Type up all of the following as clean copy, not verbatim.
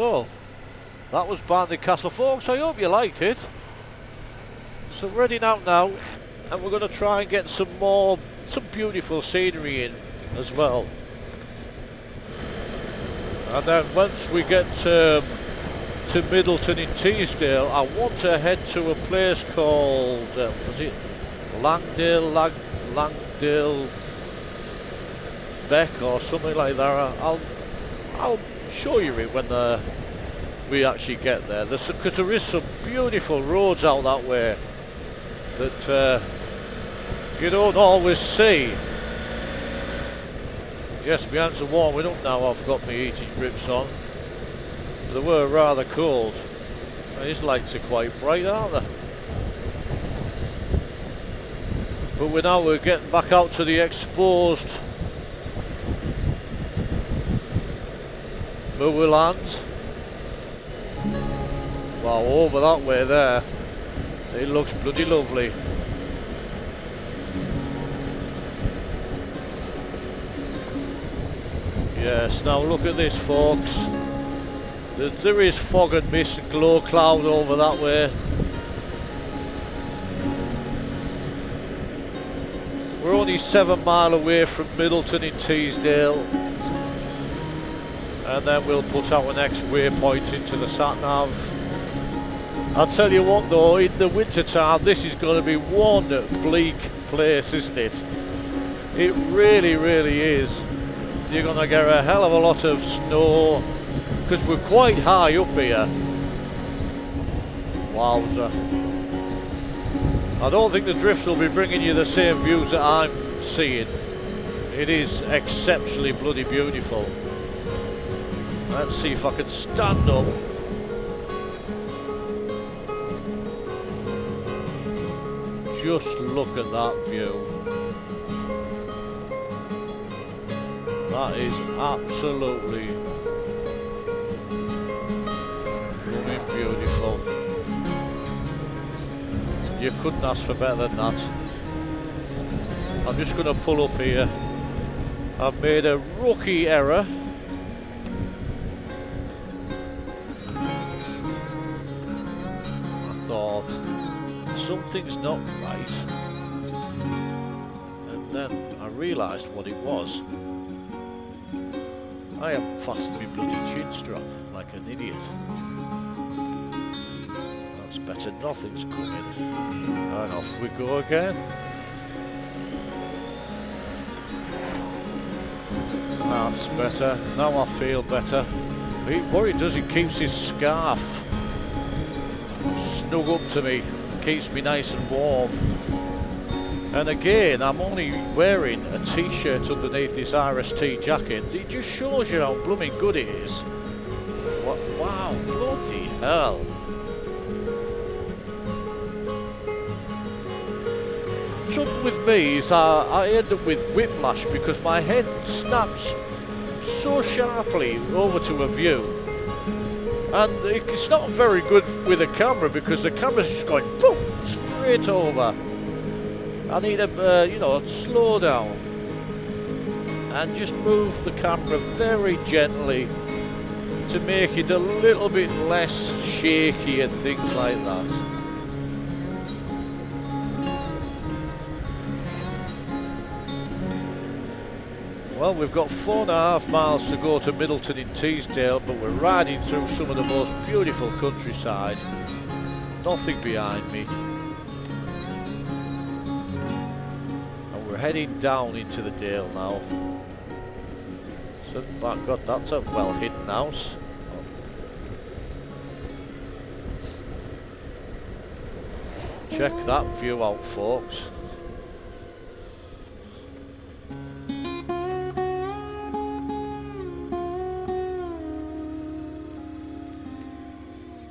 So, that was Barney Castle, folks. I hope you liked it. So we're heading out now, and we're going to try and get some beautiful scenery in as well. And then once we get to Middleton in Teesdale, I want to head to a place called, was it Langdale Beck or something like that. I'll show you it when we actually get there. Because there is some beautiful roads out that way that you don't always see. Yes, my hands are warming up now. I've got my heating grips on. They were rather cold. These lights are quite bright, aren't they? But we're getting back out to the exposed moorlands. Wow, over that way there, it looks bloody lovely. Yes, now look at this, folks. There is fog and mist and glow cloud over that way. We're only 7 miles away from Middleton in Teesdale, and then we'll put our next waypoint into the sat-nav. I'll tell you what though, in the winter time this is going to be one bleak place, isn't it? It really, really is. You're going to get a hell of a lot of snow, because we're quite high up here. Wowza. I don't think the drift will be bringing you the same views that I'm seeing. It is exceptionally bloody beautiful. Let's see if I can stand up. Just look at that view. That is absolutely blooming beautiful. You couldn't ask for better than that. I'm just going to pull up here. I've made a rookie error. I thought something's not right, and then I realised what it was. I haven't fastened my bloody chin strap like an idiot. That's better, nothing's coming. And off we go again. That's better, now I feel better. What it does, it keeps his scarf snug up to me, keeps me nice and warm. And again, I'm only wearing a t-shirt underneath this RST jacket. It just shows you how blooming good it is. Wow, bloody hell. Trouble with me is I end up with whiplash because my head snaps so sharply over to a view. And it's not very good with a camera because the camera's just going boom, straight over. I need to, slow down and just move the camera very gently to make it a little bit less shaky and things like that. Well, we've got 4.5 miles to go to Middleton in Teesdale, but we're riding through some of the most beautiful countryside. Nothing behind me. We're heading down into the dale now. So, my God, that's a well-hidden house. Check that view out, folks.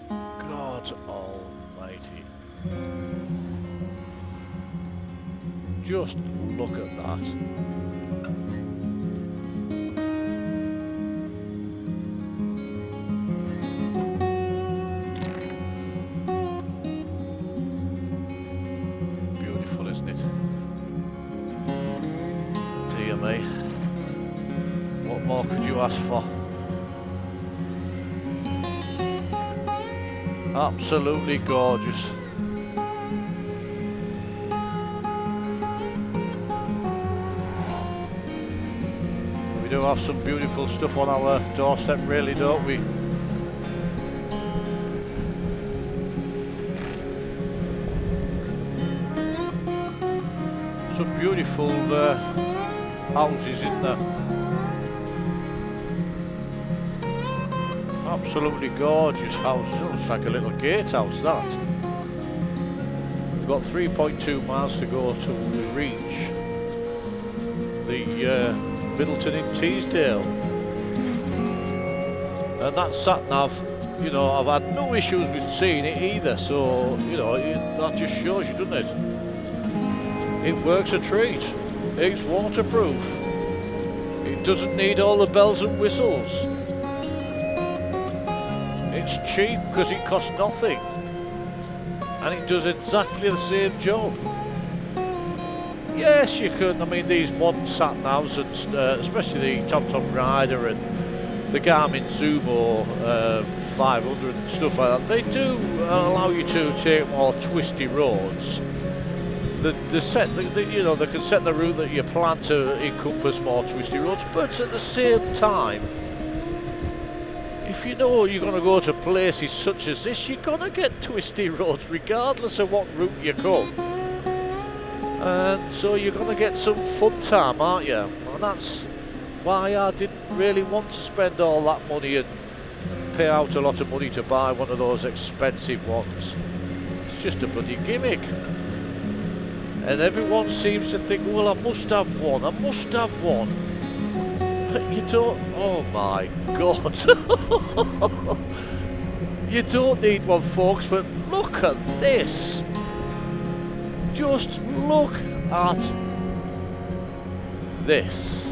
God almighty. Just look at that. Beautiful, isn't it? Dear me. What more could you ask for? Absolutely gorgeous. We do have some beautiful stuff on our doorstep, really, don't we? Some beautiful houses in there. Absolutely gorgeous house. Looks like a little gatehouse, that. We've got 3.2 miles to go to reach the Middleton in Teesdale. And that sat-nav, you know, I've had no issues with seeing it either, so, you know, that just shows you, doesn't it? It works a treat. It's waterproof. It doesn't need all the bells and whistles. It's cheap because it costs nothing. And it does exactly the same job. Yes, you can. I mean, these modern sat-navs, and especially the TomTom Rider and the Garmin Zumo 500 and stuff like that, they do allow you to take more twisty roads. They can set the route that you plan to encompass more twisty roads, but at the same time, if you know you're going to go to places such as this, you're going to get twisty roads regardless of what route you come. And so you're going to get some fun time, aren't you? And that's why I didn't really want to spend all that money and pay out a lot of money to buy one of those expensive ones. It's just a bloody gimmick. And everyone seems to think, well, I must have one, I must have one. But you don't, oh my God. You don't need one, folks, but look at this. Just look at this.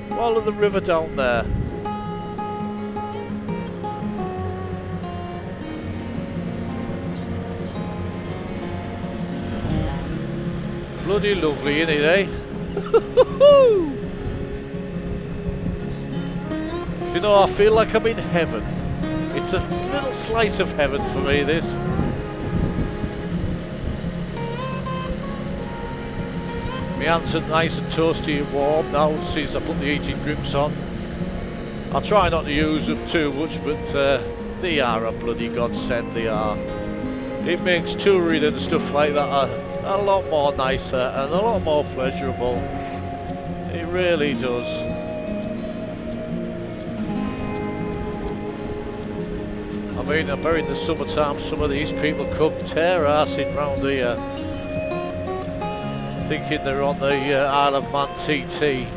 Follow the river down there. Bloody lovely, isn't it, eh? Do you know, I feel like I'm in heaven. It's a little slice of heaven for me, this. My hands are nice and toasty and warm now since I put the heating grips on. I'll try not to use them too much, but they are a bloody godsend, they are. It makes touring and stuff like that a lot more nicer and a lot more pleasurable. It really does. I mean, I bet in the summertime some of these people come tear-assing round here, thinking they're on the Isle of Man TT.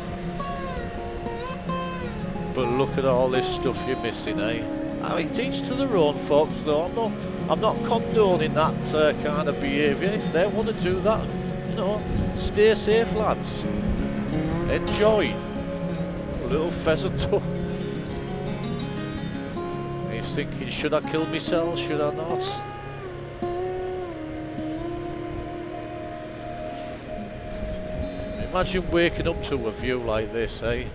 But look at all this stuff you're missing, eh? I mean, teach to their own, folks, though. I'm not condoning that kind of behaviour. If they want to do that, you know, stay safe, lads. Enjoy. A little pheasant. He's thinking, should I kill myself? Should I not? Imagine waking up to a view like this, eh?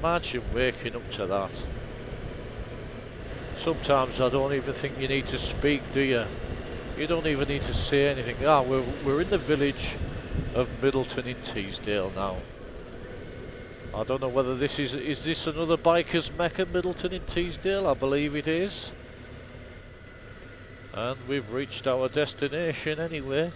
Imagine waking up to that. Sometimes I don't even think you need to speak, do you? You don't even need to say anything. Ah, we're in the village of Middleton in Teesdale now. I don't know whether this is this another biker's mecca, Middleton in Teesdale? I believe it is. And we've reached our destination anyway.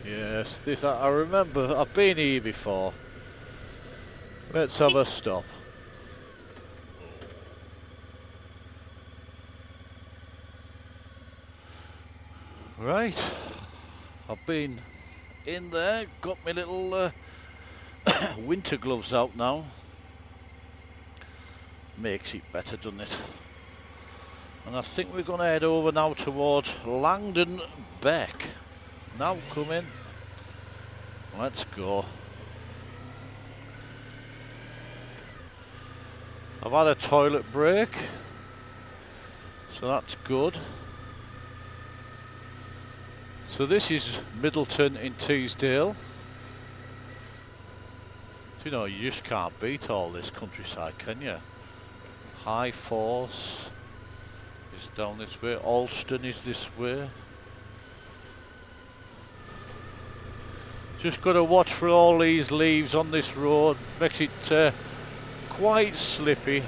Yes, this I remember. I've been here before. Let's have a stop. Right, I've been in there, got my little winter gloves out now. Makes it better, doesn't it? And I think we're going to head over now towards Langdon Beck. Now come in. Let's go. I've had a toilet break, so that's good. So this is Middleton in Teesdale. You know, you just can't beat all this countryside, can you? High Force is down this way. Alston is this way. Just got to watch for all these leaves on this road. Makes it quite slippy.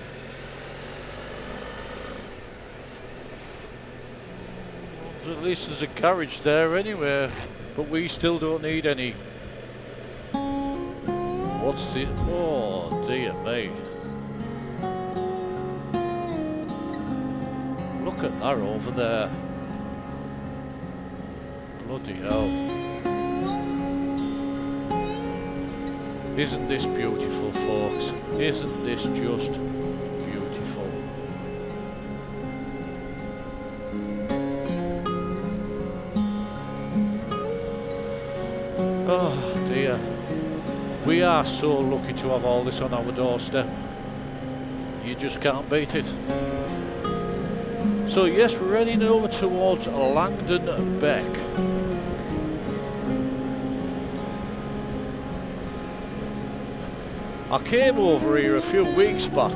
At least there's a garage there anyway, but we still don't need any. What's this? Oh dear me. Look at that over there. Bloody hell. Isn't this beautiful, folks? Isn't this just beautiful? Oh dear. We are so lucky to have all this on our doorstep. You just can't beat it. So yes, we're heading over towards Langdon Beck. I came over here a few weeks back,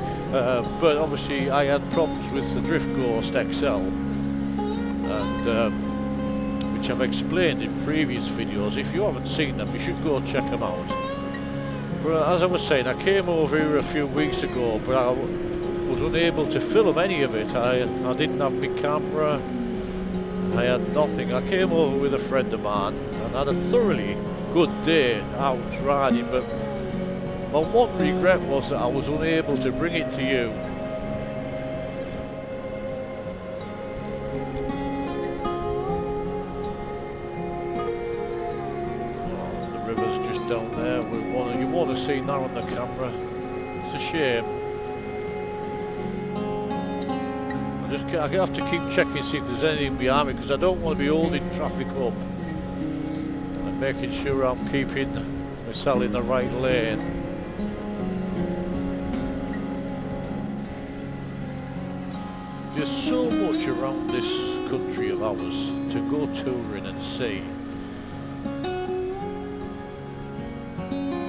but obviously I had problems with the Drift Ghost XL, and which I've explained in previous videos. If you haven't seen them, you should go check them out. But as I was saying, I came over here a few weeks ago, but I was unable to film any of it. I didn't have my camera, I had nothing. I came over with a friend of mine and had a thoroughly good day out riding, but my one regret was that I was unable to bring it to you. Oh, the river's just down there. You want to see that on the camera. It's a shame. I have to keep checking, see if there's anything behind me, because I don't want to be holding traffic up and making sure I'm keeping myself in the right lane. There's so much around this country of ours to go touring and see.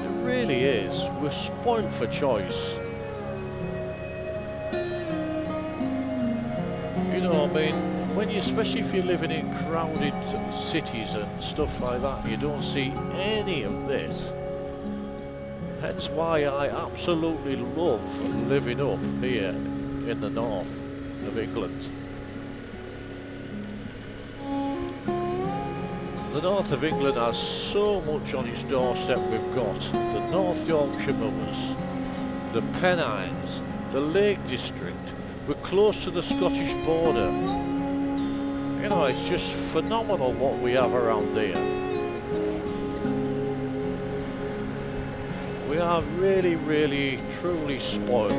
It really is. We're spoilt for choice. You know, I mean, especially if you're living in crowded cities and stuff like that, you don't see any of this. Hence why I absolutely love living up here in the north of England. The north of England has so much on its doorstep. We've got the North Yorkshire Moors, the Pennines, the Lake District. We're close to the Scottish border. You know, it's just phenomenal what we have around here. We are really, really, truly spoiled.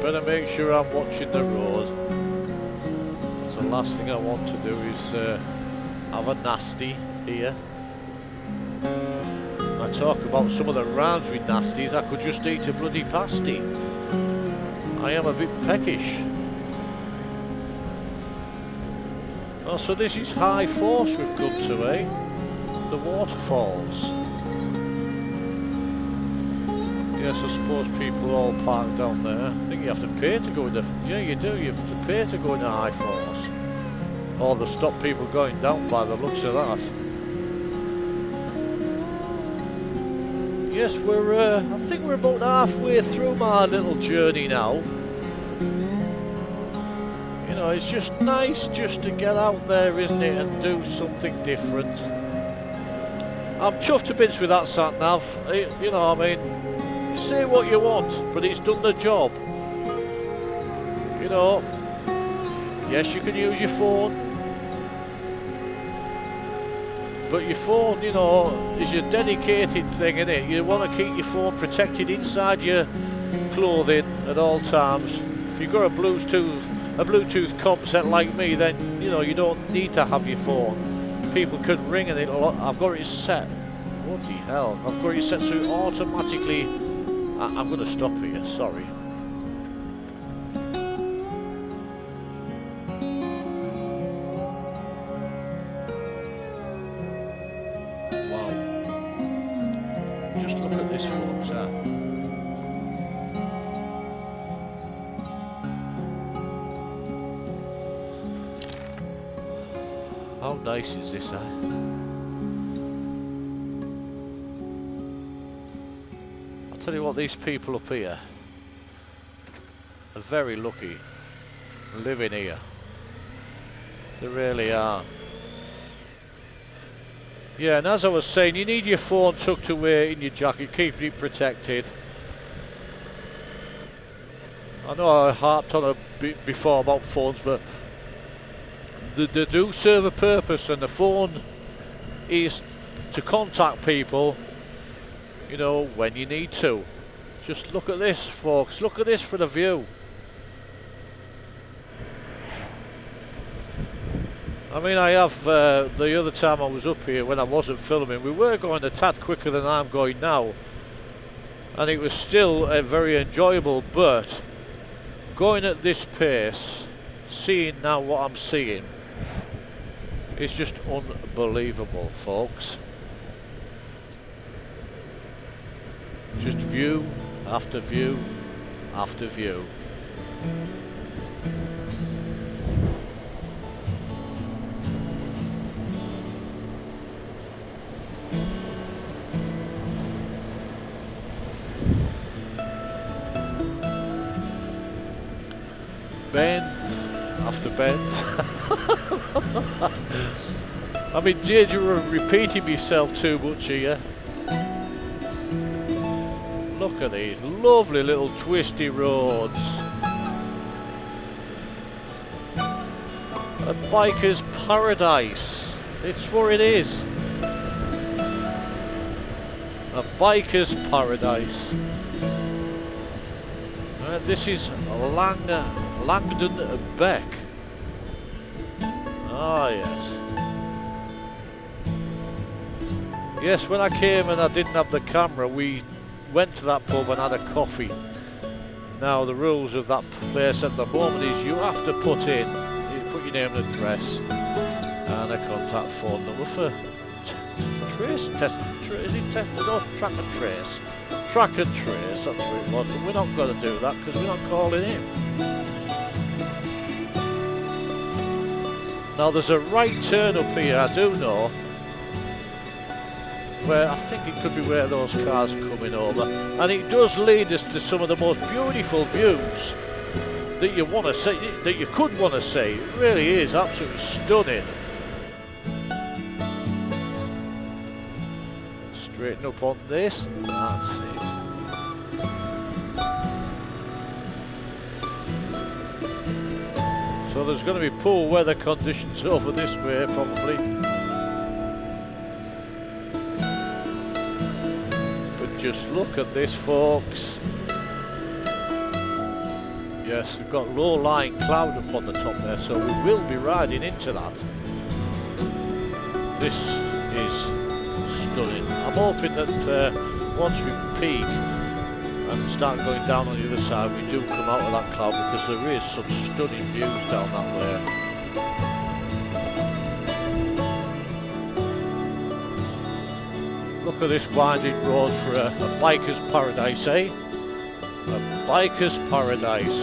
Better make sure I'm watching the road. So the last thing I want to do is have a nasty here. I talk about some of the rhymes with nasties. I could just eat a bloody pasty. I am a bit peckish. Oh, so this is High Force we've come to, eh? The waterfalls. Yes, I suppose people all park down there. I think you have to pay to go into... Yeah, you do. You have to pay to go into High Force. Or they'll stop people going down by the looks of that. Yes, I think we're about halfway through my little journey now. You know, it's just nice just to get out there, isn't it, and do something different. I'm chuffed to bits with that sat-nav. You know, I mean, say what you want, but it's done the job. You know, yes, you can use your phone, but your phone, you know, is your dedicated thing, innit? You want to keep your phone protected inside your clothing at all times. If you've got a Bluetooth comp set like me, then, you know, you don't need to have your phone. People could ring and I've got it set. Bloody hell, I've got it set so it automatically... I'm going to stop here, sorry. Wow. just look at this, folks. How nice is this, I'll tell you what, these people up here are very lucky living here. They really are. Yeah, and as I was saying, you need your phone tucked away in your jacket, keeping it protected. I know I harped on a bit before about phones, but they do serve a purpose, and the phone is to contact people, you know, when you need to. Just look at this, folks. Look at this for the view. I mean, I have, the other time I was up here when I wasn't filming, we were going a tad quicker than I'm going now. And it was still very enjoyable, but going at this pace, seeing now what I'm seeing, it's just unbelievable, folks. Just view after view after view. Bend after bend. I'm in danger of repeating myself too much here. Look at these lovely little twisty roads. A biker's paradise. It's what it is. A biker's paradise. This is Langdon Beck. Ah, yes. Yes, when I came and I didn't have the camera, we went to that pub and had a coffee. Now, the rules of that place at the moment is you have to put your name and address and a contact phone number for track and trace. Track and trace, that's what it was, but we're not going to do that because we're not calling in. Now there's a right turn up here, I do know, where I think it could be where those cars are coming over, and it does lead us to some of the most beautiful views that you want to see, that you could want to see. It really is absolutely stunning. Straighten up on this, that's it. So there's going to be poor weather conditions over this way probably. But just look at this, folks. Yes, we've got low-lying cloud up on the top there, so we will be riding into that. This is stunning. I'm hoping that once we peak and start going down on the other side, we do come out of that cloud, because there is some stunning views down that way. Look at this winding road for a biker's paradise, eh? A biker's paradise.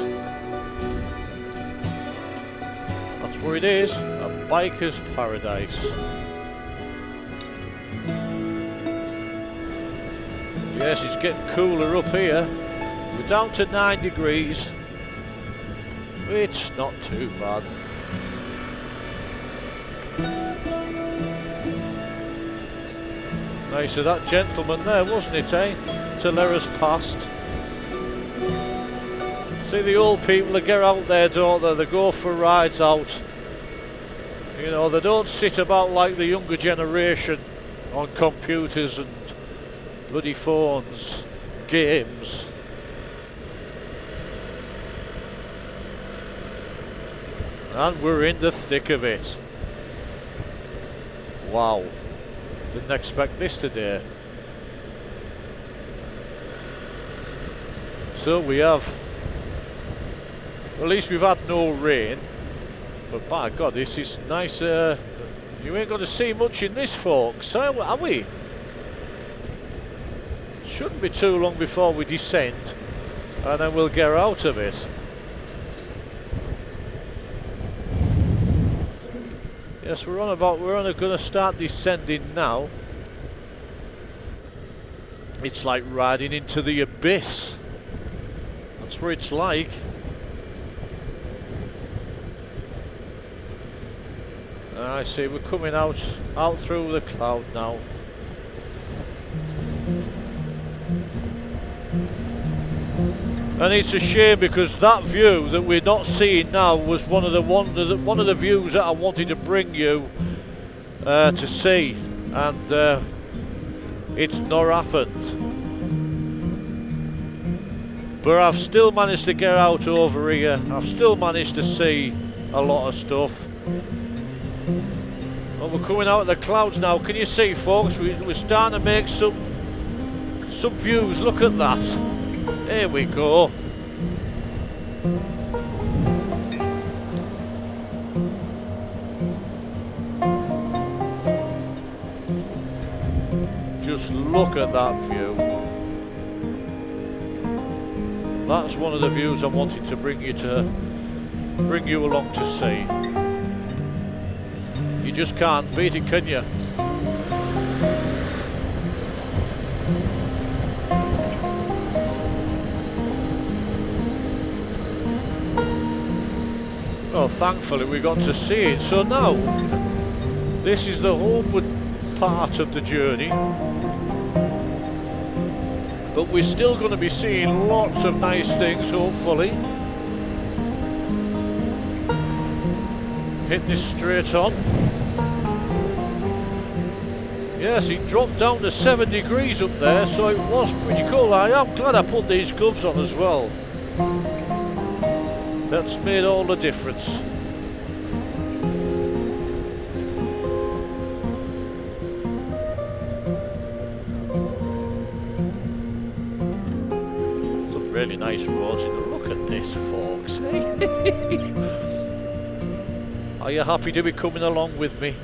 That's what it is, a biker's paradise. Yes, it's getting cooler up here. We're down to 9 degrees. It's not too bad. Nice of that gentleman there, wasn't it, eh? To let us past. See the old people, they get out there, don't they? They go for rides out. You know, they don't sit about like the younger generation on computers and bloody phones, games. And we're in the thick of it. Wow. Didn't expect this today. So we have, at least we've had no rain, but by God, this is nice. You ain't going to see much in this, folks, are we? Shouldn't be too long before we descend, and then we'll get out of it. Yes, we're going to start descending now. It's like riding into the abyss. That's what it's like. I see, we're coming out through the cloud now. And it's a shame, because that view that we're not seeing now was one of the views that I wanted to bring you to see, and it's not happened. But I've still managed to get out over here. I've still managed to see a lot of stuff. Well, we're coming out of the clouds now. Can you see, folks? We're starting to make some views. Look at that. There we go. Just look at that view. That's one of the views I wanted to bring you along to see. You just can't beat it, can you? Well, thankfully we got to see it. So now, this is the homeward part of the journey. But we're still going to be seeing lots of nice things, hopefully. Hit this straight on. Yes, it dropped down to 7 degrees up there, so it was pretty cool. I am glad I put these gloves on as well. That's made all the difference. Some really nice roads. Look at this, folks. Are you happy to be coming along with me?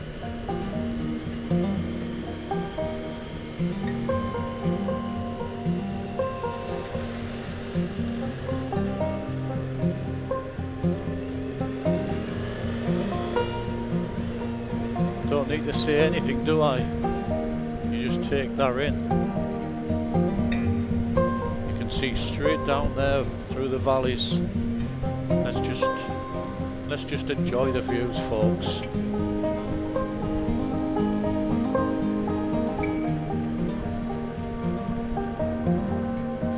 Don't need to say anything, do I? You just take that in. You can see straight down there through the valleys. Let's just enjoy the views, folks.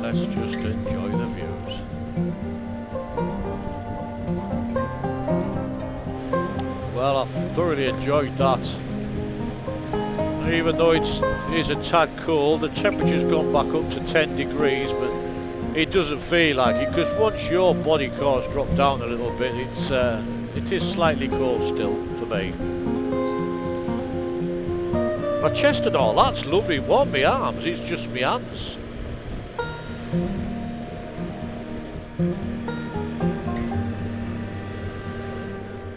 Let's just enjoy the views. Well, I've thoroughly enjoyed that. Even though it is a tad cold, the temperature's gone back up to 10 degrees, but it doesn't feel like it, because once your body cores drop down a little bit, it is slightly cold still for me. My chest and all, that's lovely. Warm my arms, it's just my hands.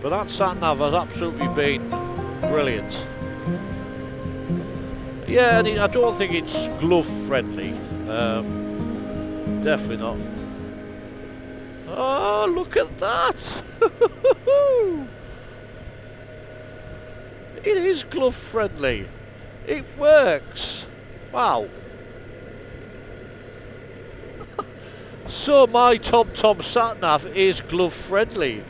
But that sat-nav has absolutely been brilliant. Yeah, and I don't think it's glove friendly. Definitely not. Oh, look at that! It is glove friendly. It works. Wow. So my TomTom sat-nav is glove friendly.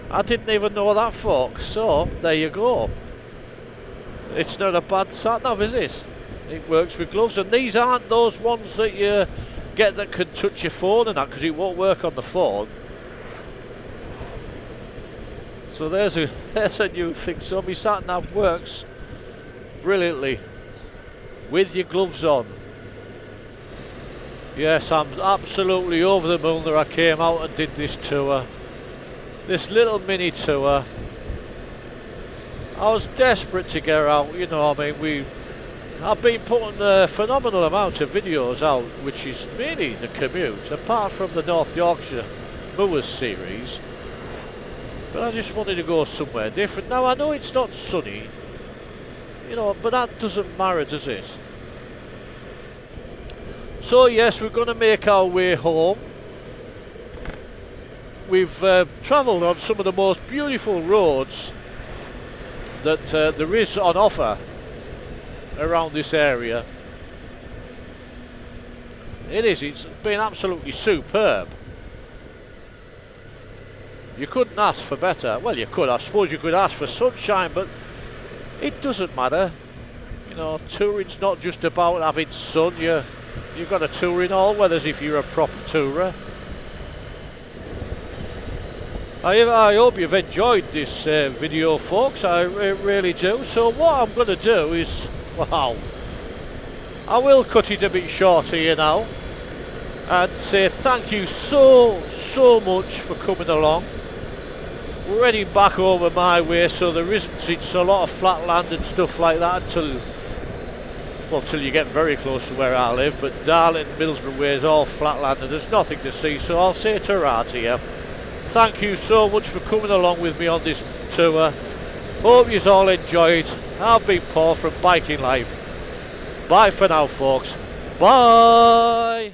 I didn't even know that, folks. So there you go. It's not a bad sat-nav, is it? It works with gloves, and these aren't those ones that you get that can touch your phone and that, because it won't work on the phone. So there's a new thing. So my sat-nav works brilliantly with your gloves on. Yes, I'm absolutely over the moon that I came out and did this tour. This little mini tour. I was desperate to get out, you know. I mean, I've been putting a phenomenal amount of videos out, which is mainly the commute, apart from the North Yorkshire Moors series. But I just wanted to go somewhere different. Now I know it's not sunny, you know, but that doesn't matter, does it? So yes, we're going to make our way home. We've travelled on some of the most beautiful roads that there is on offer around this area. It's been absolutely superb. You couldn't ask for better. Well, you could, I suppose you could ask for sunshine, but it doesn't matter. You know, touring's not just about having sun. You've got to tour in all weathers if you're a proper tourer. I hope you've enjoyed this video, folks. I really do. So what I'm going to do is, wow, I will cut it a bit short here now and say thank you so much for coming along. We're heading back over my way, so it's a lot of flat land and stuff like that until you get very close to where I live. But Darlington, Middlesbrough way is all flat land and there's nothing to see, so I'll say ta-ra to you. Thank you so much for coming along with me on this tour. Hope you all enjoyed. I've been Paul from Biking Life. Bye for now, folks. Bye.